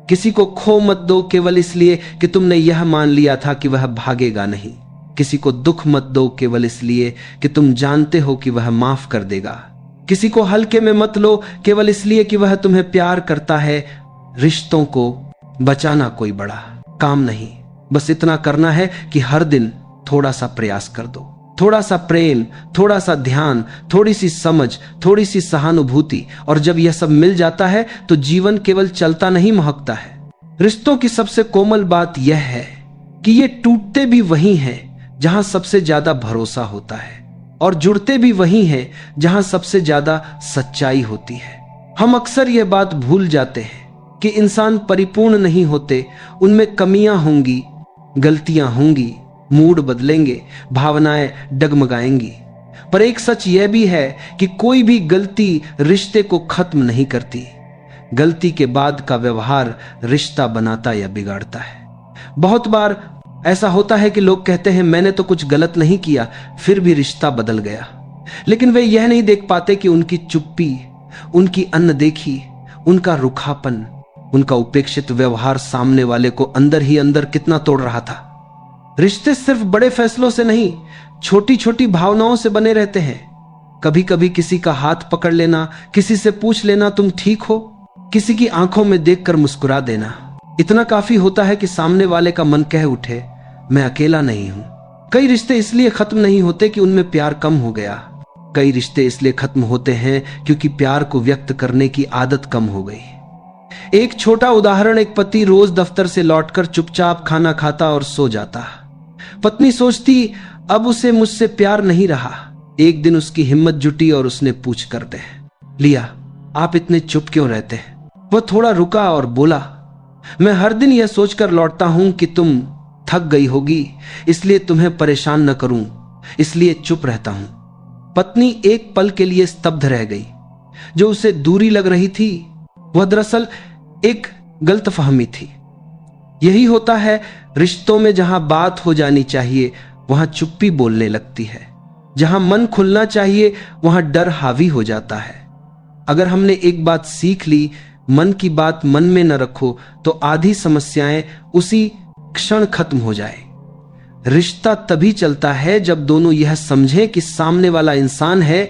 किसी को खो मत दो केवल इसलिए कि तुमने यह मान लिया था कि वह भागेगा नहीं। किसी को दुख मत दो केवल इसलिए कि तुम जानते हो कि वह माफ कर देगा। किसी को हल्के में मत लो केवल इसलिए कि वह तुम्हें प्यार करता है। रिश्तों को बचाना कोई बड़ा काम नहीं, बस इतना करना है कि हर दिन थोड़ा सा प्रयास कर दो। थोड़ा सा प्रेम, थोड़ा सा ध्यान, थोड़ी सी समझ, थोड़ी सी सहानुभूति, और जब यह सब मिल जाता है तो जीवन केवल चलता नहीं, महकता है। रिश्तों की सबसे कोमल बात यह है कि ये टूटते भी वहीं हैं जहां सबसे ज्यादा भरोसा होता है, और जुड़ते भी वहीं हैं जहां सबसे ज्यादा सच्चाई होती है। हम अक्सर यह बात भूल जाते हैं कि इंसान परिपूर्ण नहीं होते, उनमें कमियां होंगी, गलतियां होंगी, मूड बदलेंगे, भावनाएं डगमगाएंगी। पर एक सच यह भी है कि कोई भी गलती रिश्ते को खत्म नहीं करती। गलती के बाद का व्यवहार रिश्ता बनाता या बिगाड़ता है। बहुत बार ऐसा होता है कि लोग कहते हैं मैंने तो कुछ गलत नहीं किया, फिर भी रिश्ता बदल गया। लेकिन वे यह नहीं देख पाते कि उनकी चुप्पी, उनकी अनदेखी, उनका रुखापन, उनका उपेक्षित व्यवहार सामने वाले को अंदर ही अंदर कितना तोड़ रहा था। रिश्ते सिर्फ बड़े फैसलों से नहीं, छोटी छोटी भावनाओं से बने रहते हैं। कभी कभी किसी का हाथ पकड़ लेना, किसी से पूछ लेना तुम ठीक हो, किसी की आंखों में देखकर मुस्कुरा देना, इतना काफी होता है कि सामने वाले का मन कह उठे, मैं अकेला नहीं हूं। कई रिश्ते इसलिए खत्म नहीं होते कि उनमें प्यार कम हो गया। कई रिश्ते इसलिए खत्म होते हैं क्योंकि प्यार को व्यक्त करने की आदत कम हो गई। एक छोटा उदाहरण, एक पति रोज दफ्तर से लौटकर चुपचाप खाना खाता और सो जाता। पत्नी सोचती अब उसे मुझसे प्यार नहीं रहा। एक दिन उसकी हिम्मत जुटी और उसने पूछ कर दे, लिया आप इतने चुप क्यों रहते हैं? वह थोड़ा रुका और बोला, मैं हर दिन यह सोचकर लौटता हूं कि तुम थक गई होगी, इसलिए तुम्हें परेशान न करूं, इसलिए चुप रहता हूं। पत्नी एक पल के लिए स्तब्ध रह गई। जो उसे दूरी लग रही थी वह दरअसल एक गलतफहमी थी। यही होता है रिश्तों में, जहां बात हो जानी चाहिए वहां चुप्पी बोलने लगती है, जहां मन खुलना चाहिए वहां डर हावी हो जाता है। अगर हमने एक बात सीख ली, मन की बात मन में न रखो, तो आधी समस्याएं उसी क्षण खत्म हो जाए। रिश्ता तभी चलता है जब दोनों यह समझें कि सामने वाला इंसान है,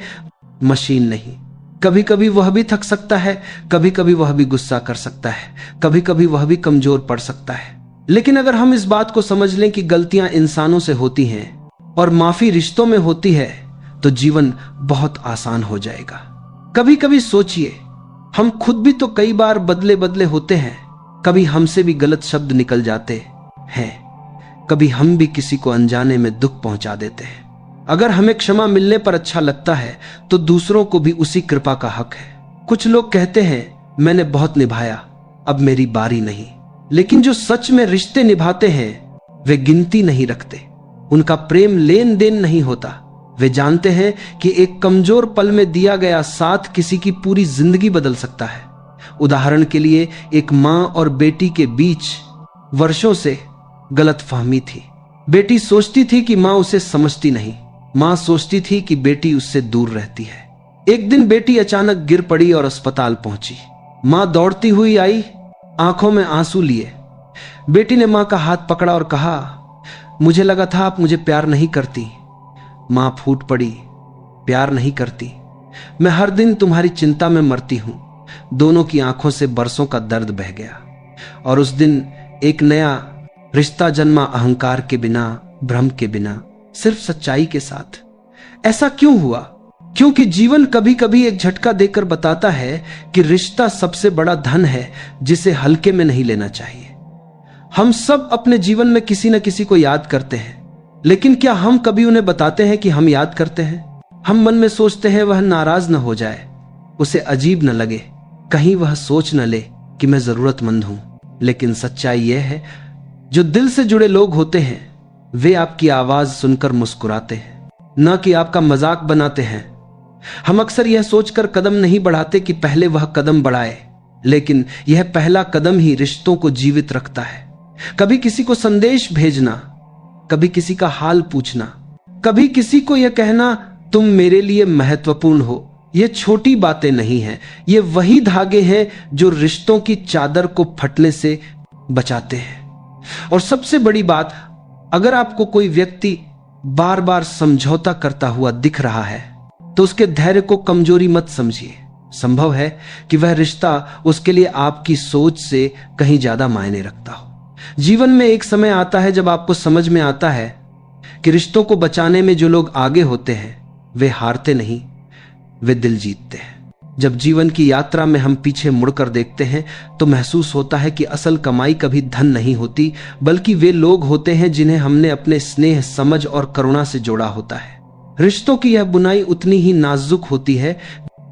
मशीन नहीं। कभी कभी वह भी थक सकता है, कभी कभी वह भी गुस्सा कर सकता है, कभी कभी वह भी कमजोर पड़ सकता है। लेकिन अगर हम इस बात को समझ लें कि गलतियां इंसानों से होती हैं और माफी रिश्तों में होती है, तो जीवन बहुत आसान हो जाएगा। कभी कभी सोचिए, हम खुद भी तो कई बार बदले बदले होते हैं। कभी हमसे भी गलत शब्द निकल जाते हैं, कभी हम भी किसी को अनजाने में दुख पहुंचा देते हैं। अगर हमें क्षमा मिलने पर अच्छा लगता है तो दूसरों को भी उसी कृपा का हक है। कुछ लोग कहते हैं मैंने बहुत निभाया, अब मेरी बारी नहीं। लेकिन जो सच में रिश्ते निभाते हैं वे गिनती नहीं रखते। उनका प्रेम लेन देन नहीं होता। वे जानते हैं कि एक कमजोर पल में दिया गया साथ किसी की पूरी जिंदगी बदल सकता है। उदाहरण के लिए, एक मां और बेटी के बीच वर्षों से गलतफहमी थी। बेटी सोचती थी कि मां उसे समझती नहीं, मां सोचती थी कि बेटी उससे दूर रहती है। एक दिन बेटी अचानक गिर पड़ी और अस्पताल पहुंची। मां दौड़ती हुई आई, आंखों में आंसू लिए। बेटी ने मां का हाथ पकड़ा और कहा, मुझे लगा था आप मुझे प्यार नहीं करती। मां फूट पड़ी, प्यार नहीं करती? मैं हर दिन तुम्हारी चिंता में मरती हूं। दोनों की आंखों से बरसों का दर्द बह गया और उस दिन एक नया रिश्ता जन्मा, अहंकार के बिना, भ्रम के बिना, सिर्फ सच्चाई के साथ। ऐसा क्यों हुआ? क्योंकि जीवन कभी कभी एक झटका देकर बताता है कि रिश्ता सबसे बड़ा धन है जिसे हल्के में नहीं लेना चाहिए। हम सब अपने जीवन में किसी न किसी को याद करते हैं, लेकिन क्या हम कभी उन्हें बताते हैं कि हम याद करते हैं? हम मन में सोचते हैं वह नाराज न हो जाए, उसे अजीब न लगे, कहीं वह सोच न ले कि मैं जरूरतमंद हूं। लेकिन सच्चाई यह है, जो दिल से जुड़े लोग होते हैं वे आपकी आवाज सुनकर मुस्कुराते हैं, न कि आपका मजाक बनाते हैं। हम अक्सर यह सोचकर कदम नहीं बढ़ाते कि पहले वह कदम बढ़ाए, लेकिन यह पहला कदम ही रिश्तों को जीवित रखता है। कभी किसी को संदेश भेजना, कभी किसी का हाल पूछना, कभी किसी को यह कहना तुम मेरे लिए महत्वपूर्ण हो, ये छोटी बातें नहीं हैं, ये वही धागे हैं जो रिश्तों की चादर को फटने से बचाते हैं। और सबसे बड़ी बात, अगर आपको कोई व्यक्ति बार बार समझौता करता हुआ दिख रहा है तो उसके धैर्य को कमजोरी मत समझिए। संभव है कि वह रिश्ता उसके लिए आपकी सोच से कहीं ज्यादा मायने रखता हो। जीवन में एक समय आता है जब आपको समझ में आता है कि रिश्तों को बचाने में जो लोग आगे होते हैं वे हारते नहीं, वे दिल जीतते हैं। जब जीवन की यात्रा में हम पीछे मुड़कर देखते हैं तो महसूस होता है कि असल कमाई कभी धन नहीं होती, बल्कि वे लोग होते हैं जिन्हें हमने अपने स्नेह, समझ और करुणा से जोड़ा होता है। रिश्तों की यह बुनाई उतनी ही नाजुक होती है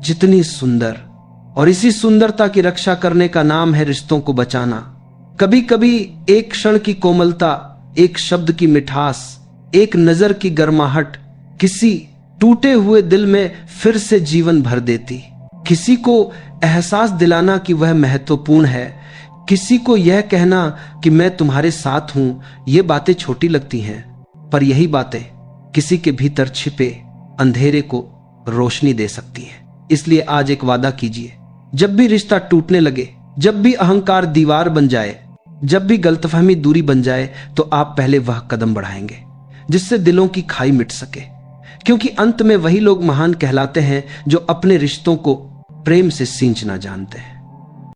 जितनी सुंदर, और इसी सुंदरता की रक्षा करने का नाम है रिश्तों को बचाना। कभी कभी एक क्षण की कोमलता, एक शब्द की मिठास, एक नजर की गर्माहट किसी टूटे हुए दिल में फिर से जीवन भर देती। किसी को एहसास दिलाना कि वह महत्वपूर्ण है, किसी को यह कहना कि मैं तुम्हारे साथ हूं, ये बातें छोटी लगती हैं, पर यही बातें किसी के भीतर छिपे अंधेरे को रोशनी दे सकती हैं। इसलिए आज एक वादा कीजिए, जब भी रिश्ता टूटने लगे, जब भी अहंकार दीवार बन जाए, जब भी गलतफहमी दूरी बन जाए, तो आप पहले वह कदम बढ़ाएंगे जिससे दिलों की खाई मिट सके। क्योंकि अंत में वही लोग महान कहलाते हैं जो अपने रिश्तों को प्रेम से सींचना जानते हैं।